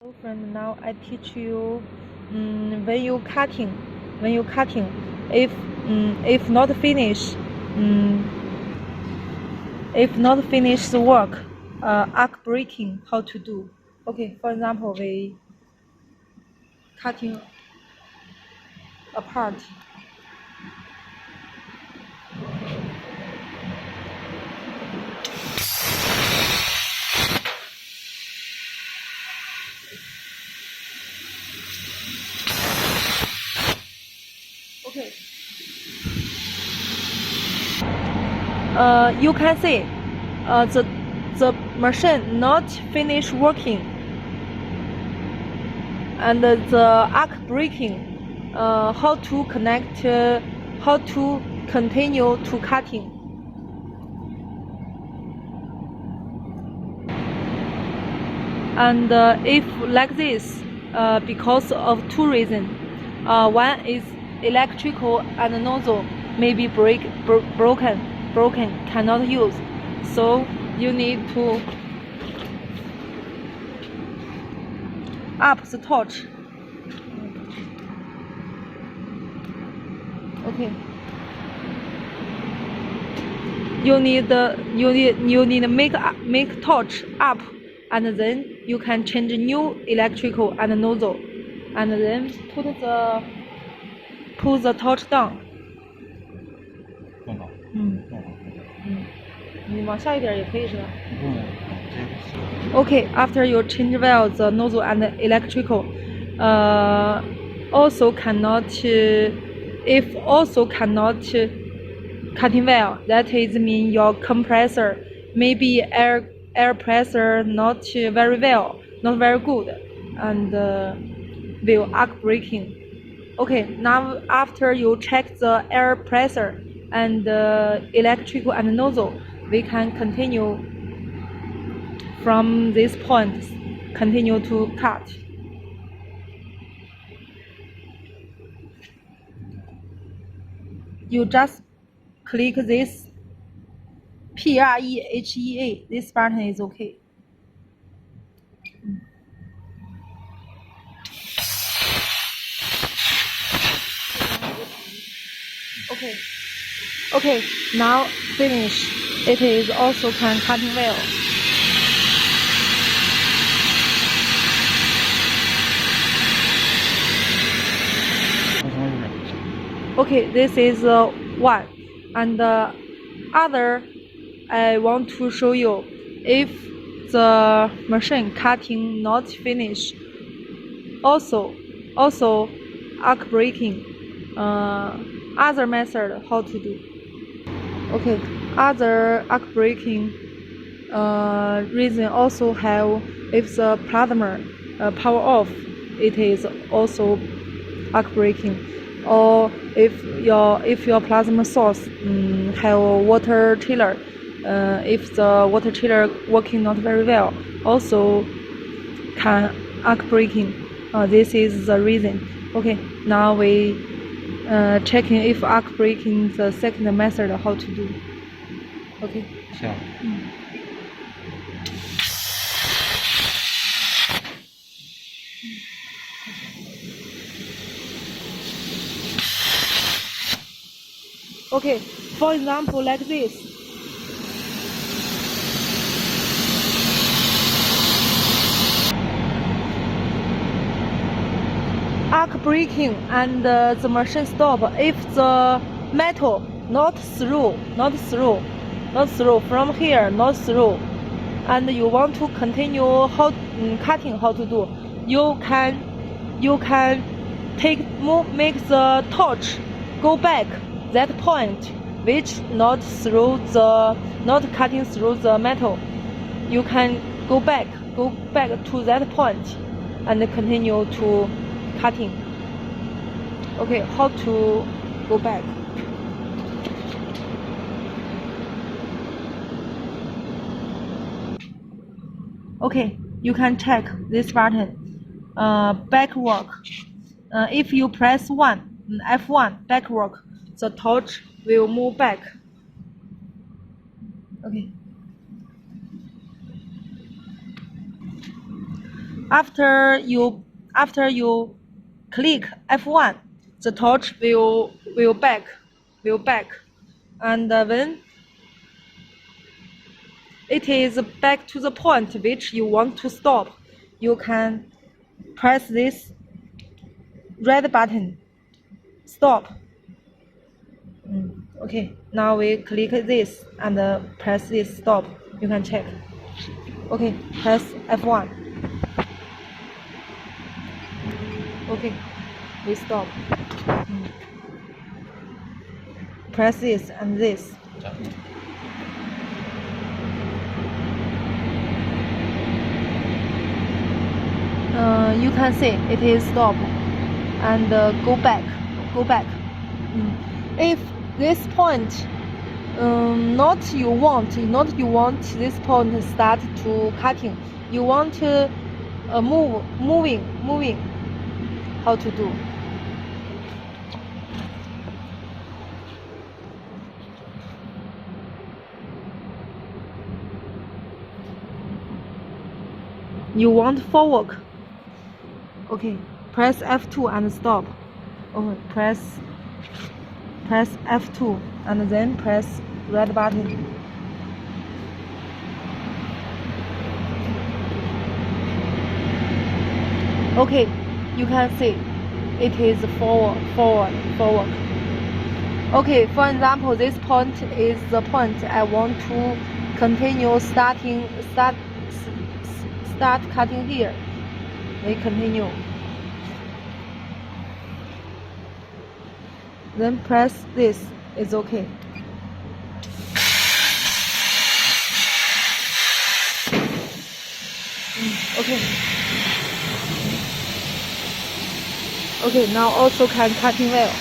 Hello friend, now I teach you when you cutting, if not finish, if not finish the work, arc breaking how to do. Okay, for example, we cutting a part. Okay. You can see the machine not finish working, and the arc breaking. How to connect? How to continue to cutting? And if like this, because of two reasons. One is electrical and nozzle may be broken, cannot use. So you need to up the torch. Okay. You need make torch up, and then you can change new electrical and nozzle, and then put the torch down. 弄好，嗯弄好。你往下一点也可以是吧？不用，这个是。 Okay, after you change well the nozzle and electrical, also cannot cutting well, that is mean your compressor maybe air pressure not very well, not very good, and will arc breaking. Okay, now after you check the air pressure and electrical and nozzle, we can continue from this point, continue to cut. You just click this PREHEA, this button is okay. Okay, now finish. It is also can cutting well. Okay, this is one, and other I want to show you if the machine cutting not finish. Also arc breaking. Other method how to do. Okay, other arc breaking reason also have if the plasma power off, it is also arc breaking, or if your plasma source have water chiller, if the water chiller working not very well, also can arc breaking. This is the reason. Okay, now we checking if arc breaking the second method how to do. Okay. 行。Okay, for example, like this. Arc breaking and the machine stop if the metal not through from here, not through, and you want to continue cutting how to do. You can make the torch go back that point which not cutting through the metal. You can go back to that point and continue to cutting. Okay, how to go back? Okay, you can check this button, back work. If you press F1 back work, the torch will move back. Okay. After you click F1, the torch will back, and when it is back to the point which you want to stop, you can press this red button, stop. Okay, now we click this and press this stop. You can check. Okay, press F1. Okay, we stop. Press this and this. You can see it is stop and go back. If this point not you want this point start to cutting, you want to moving, how to do? You want forward. Okay, press F2 and stop. Okay, press F2 and then press red button. Okay, you can see it is forward. Okay, for example, this point is the point I want to continue start cutting here. We continue. Then press this, it's okay. Okay. Okay, now also can cutting wheel.